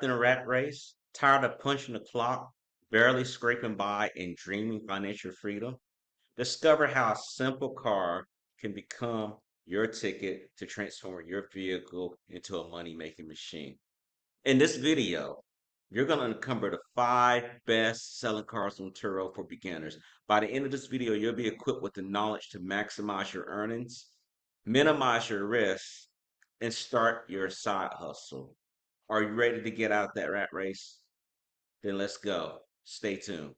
Trapped in a rat race? Tired of punching the clock, barely scraping by, and dreaming financial freedom? Discover how a simple car can become your ticket to transform your vehicle into a money-making machine. In this video, you're going to uncover the 5 best-selling cars on Turo for beginners. By the end of this video, you'll be equipped with the knowledge to maximize your earnings, minimize your risks, and start your side hustle. Are you ready to get out of that rat race? Then let's go. Stay tuned.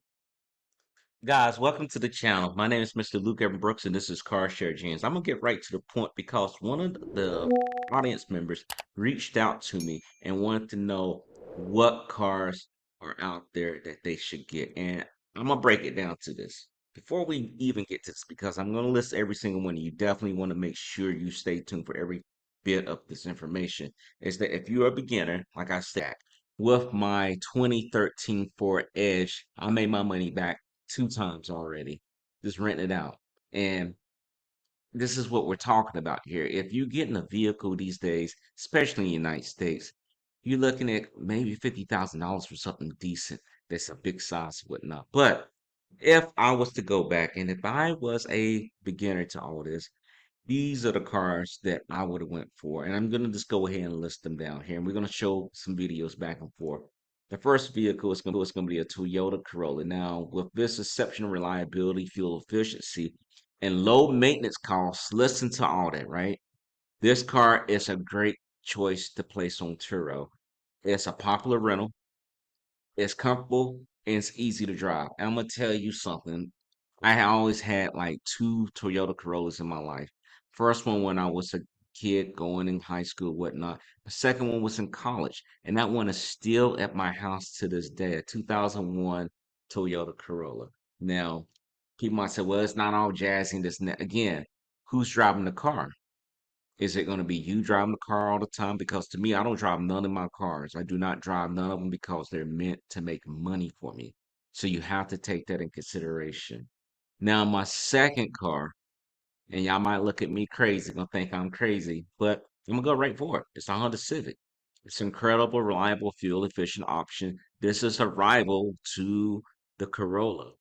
Guys, welcome to the channel. My name is Mr. Luke Evan Brooks, and this is Car Share Gems. I'm gonna get right to the point because one of the audience members reached out to me and wanted to know what cars are out there that they should get. And I'm gonna break it down to this. Before we even get to this, because I'm gonna list every single one, and you definitely want to make sure you stay tuned for every bit of this information. Is that if you're a beginner, like I said, with my 2013 Ford Edge, I made my money back 2 times already. Just renting it out. And this is what we're talking about here. If you get in a vehicle these days, especially in the United States, you're looking at maybe $50,000 for something decent that's a big size and whatnot. But if I was to go back and if I was a beginner to all this, these are the cars that I would have went for. And I'm going to just go ahead and list them down here. And we're going to show some videos back and forth. The first vehicle is going to be a Toyota Corolla. Now, with this exceptional reliability, fuel efficiency, and low maintenance costs, listen to all that, right? This car is a great choice to place on Turo. It's a popular rental. It's comfortable and it's easy to drive. And I'm gonna tell you something. I always had like 2 Toyota Corollas in my life. First one when I was a kid going in high school, whatnot. The second one was in college, and that one is still at my house to this day. A 2001 Toyota Corolla. Now, people might say, "Well, it's not all jazzy and this and that." Again, who's driving the car? Is it going to be you driving the car all the time? Because to me, I don't drive none of my cars. I do not drive none of them because they're meant to make money for me. So you have to take that in consideration. Now, my second car, and y'all might look at me crazy, gonna think I'm crazy, but I'm gonna go right for it. It's a Honda Civic. It's an incredible, reliable, fuel efficient option. This is a rival to the Corolla.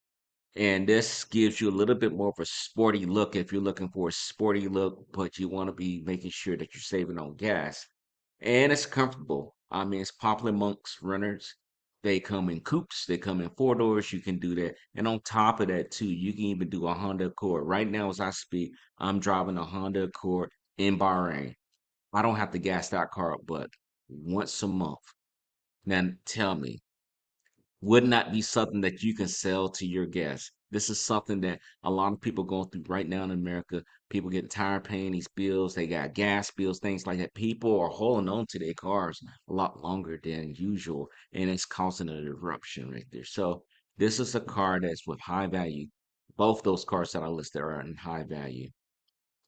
And this gives you a little bit more of a sporty look if you're looking for a sporty look, but you want to be making sure that you're saving on gas. And it's comfortable. I mean, it's popular amongst runners. They come in coupes, they come in 4 doors. You can do that. And on top of that, too, you can even do a Honda Accord. Right now, as I speak, I'm driving a Honda Accord in Bahrain. I don't have to gas that car up, but once a month. Now, tell me, would not be something that you can sell to your guests. This is something that a lot of people going through right now in America. People getting tired of paying these bills. They got gas bills, things like that. People are holding on to their cars a lot longer than usual, and it's causing an eruption right there. So this is a car that's with high value. Both those cars that I listed are in high value.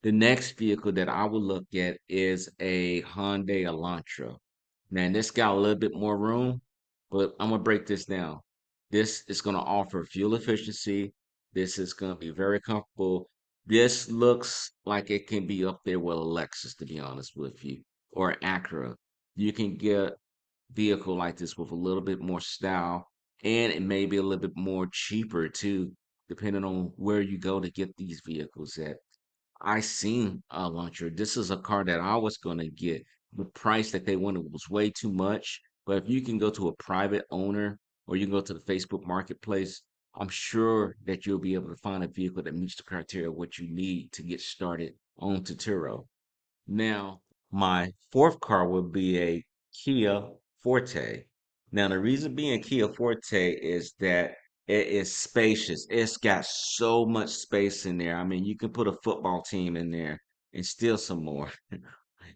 The next vehicle that I would look at is a Hyundai Elantra. Now, this got a little bit more room, but I'm gonna break this down. This is gonna offer fuel efficiency. This is gonna be very comfortable. This looks like it can be up there with a Lexus, to be honest with you, or Acura. You can get a vehicle like this with a little bit more style, and it may be a little bit more cheaper too, depending on where you go to get these vehicles at. I seen a launcher. This is a car that I was gonna get. The price that they wanted was way too much. But if you can go to a private owner or you can go to the Facebook Marketplace, I'm sure that you'll be able to find a vehicle that meets the criteria of what you need to get started on Turo. Now, my fourth car would be a Kia Forte. Now, the reason being Kia Forte is that it is spacious. It's got so much space in there. I mean, you can put a football team in there and still some more,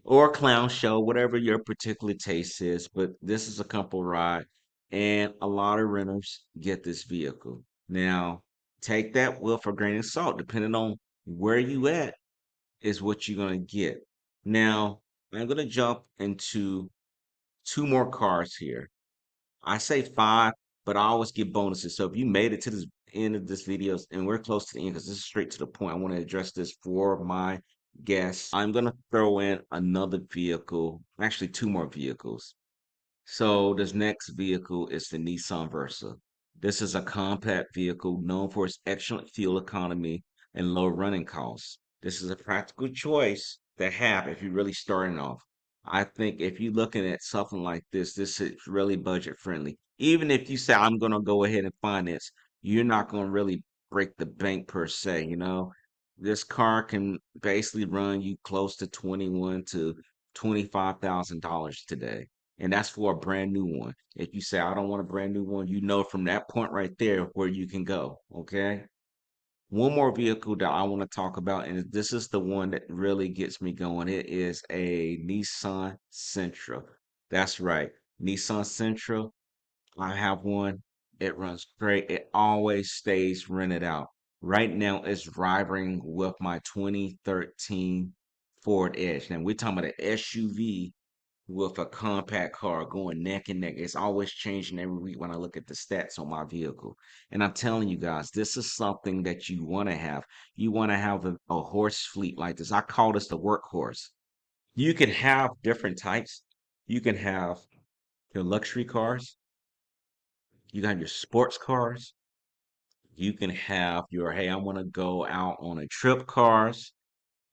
or a clown show, whatever your particular taste is. But this is a couple ride, and a lot of renters get this vehicle. Now, take that with a grain of salt, depending on where you at is what you're gonna get. Now, I'm gonna jump into 2 more cars here. I say 5, but I always give bonuses. So if you made it to the end of this video, and we're close to the end because this is straight to the point, I want to address this for my guests. I'm gonna throw in another vehicle, actually 2 more vehicles. So this next vehicle is the Nissan Versa. This is a compact vehicle known for its excellent fuel economy and low running costs. This is a practical choice to have if you're really starting off. I think if you're looking at something like this is really budget friendly. Even if you say I'm going to go ahead and finance, you're not going to really break the bank per se, you know. This car can basically run you close to 21 to $25,000 today. And that's for a brand new one. If you say, I don't want a brand new one, you know from that point right there where you can go. Okay. One more vehicle that I want to talk about, and this is the one that really gets me going. It is a Nissan Sentra. That's right. Nissan Sentra. I have one. It runs great. It always stays rented out. Right now, it's rivaling with my 2013 Ford Edge. Now, we're talking about an SUV with a compact car going neck and neck. It's always changing every week when I look at the stats on my vehicle. And I'm telling you guys, this is something that you want to have. You want to have a horse fleet like this. I call this the workhorse. You can have different types. You can have your luxury cars. You can have your sports cars. You can have your, hey, I want to go out on a trip cars.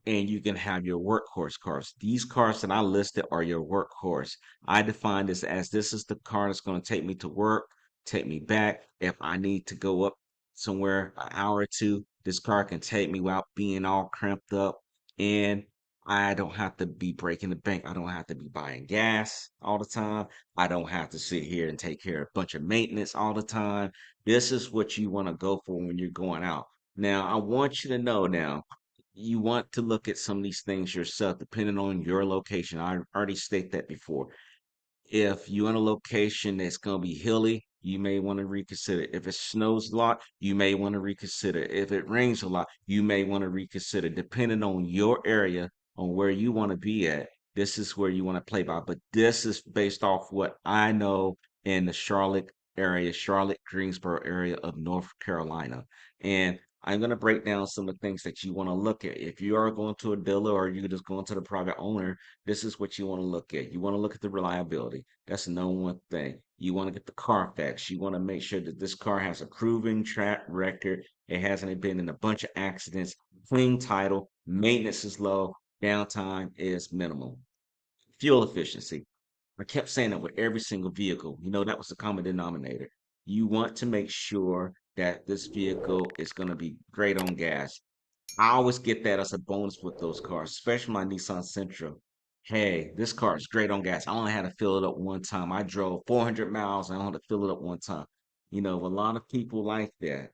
And you can have your workhorse cars. These cars that I listed are your workhorse. I define this as this is the car that's going to take me to work, take me back. If I need to go up somewhere an hour or two, this car can take me without being all cramped up. And I don't have to be breaking the bank. I don't have to be buying gas all the time. I don't have to sit here and take care of a bunch of maintenance all the time. This is what you want to go for when you're going out. Now, I want you to know now you want to look at some of these things yourself, depending on your location. I already state that before. If you're in a location that's going to be hilly, you may want to reconsider. If it snows a lot, you may want to reconsider. If it rains a lot, you may want to reconsider. Depending on your area, on where you want to be at, this is where you want to play by. But this is based off what I know in the Charlotte area, Charlotte, Greensboro area of North Carolina. And I'm going to break down some of the things that you want to look at. If you are going to a dealer or you're just going to the private owner, this is what you want to look at. You want to look at the reliability. That's the number one thing. You want to get the Carfax. You want to make sure that this car has a proven track record. It hasn't been in a bunch of accidents, clean title, maintenance is low, downtime is minimal. Fuel efficiency. I kept saying that with every single vehicle. You know, that was the common denominator. You want to make sure that this vehicle is going to be great on gas. I always get that as a bonus with those cars, especially my Nissan Sentra. Hey, this car is great on gas. I only had to fill it up one time. I drove 400 miles and I only had to fill it up one time. You know, a lot of people like that.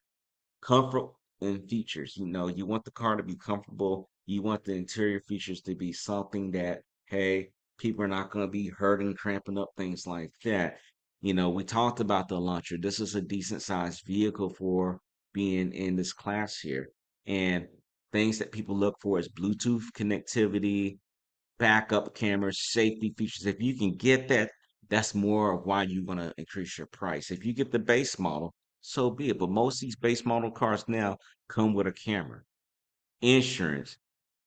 Comfort and features. You know, you want the car to be comfortable. You want the interior features to be something that, hey, people are not going to be hurting, cramping up, things like that. You know, we talked about the launcher. This is a decent sized vehicle for being in this class here. And things that people look for is Bluetooth connectivity, backup cameras, safety features. If you can get that, that's more of why you want to increase your price. If you get the base model, so be it. But most of these base model cars now come with a camera. Insurance.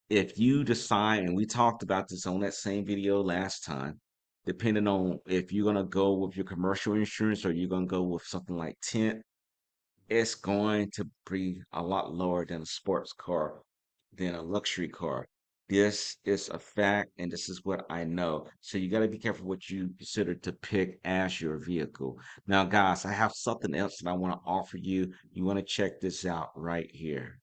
If you decide, and we talked about this on that same video last time, depending on if you're gonna go with your commercial insurance or you're gonna go with something like tent, it's going to be a lot lower than a sports car, than a luxury car. This is a fact, and this is what I know. So you got to be careful what you consider to pick as your vehicle. Now, guys, I have something else that I want to offer you. You want to check this out right here.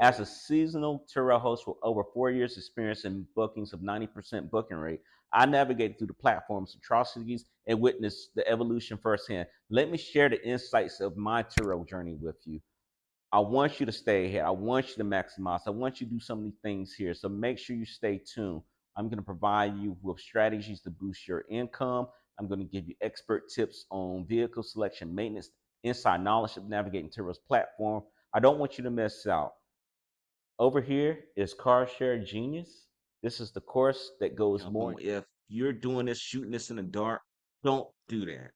As a seasonal Turo host with over 4 years' experience in bookings of 90% booking rate, I navigated through the platform's atrocities and witnessed the evolution firsthand. Let me share the insights of my Turo journey with you. I want you to stay ahead. I want you to maximize. I want you to do so many things here. So make sure you stay tuned. I'm going to provide you with strategies to boost your income. I'm going to give you expert tips on vehicle selection, maintenance, inside knowledge of navigating Turo's platform. I don't want you to miss out. Over here is Car Share Genius. This is the course that goes more. If you're doing this, shooting this in the dark, don't do that.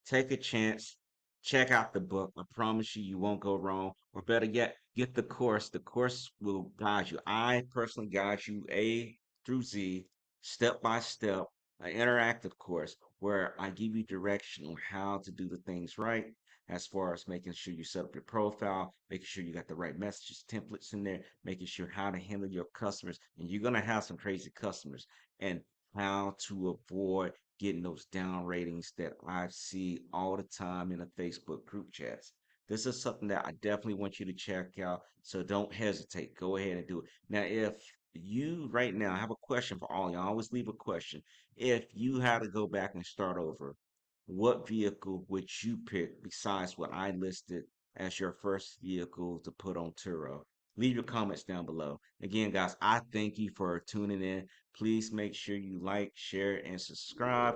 Take a chance. Check out the book. I promise you, you won't go wrong. Or better yet, get the course. The course will guide you. I personally guide you A through Z, step by step, an interactive course where I give you direction on how to do the things right, as far as making sure you set up your profile, making sure you got the right messages, templates in there, making sure how to handle your customers. And you're going to have some crazy customers, and how to avoid getting those down ratings that I see all the time in the Facebook group chats. This is something that I definitely want you to check out. So don't hesitate. Go ahead and do it. Now, if you right now, I have a question for all you. I always leave a question. If you had to go back and start over, what vehicle would you pick besides what I listed as your first vehicle to put on Turo? Leave your comments down below. Again, guys, I thank you for tuning in. Please make sure you like, share, and subscribe.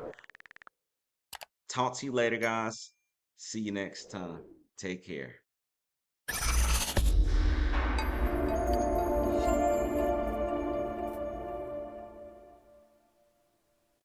Talk to you later, guys. See you next time. Take care.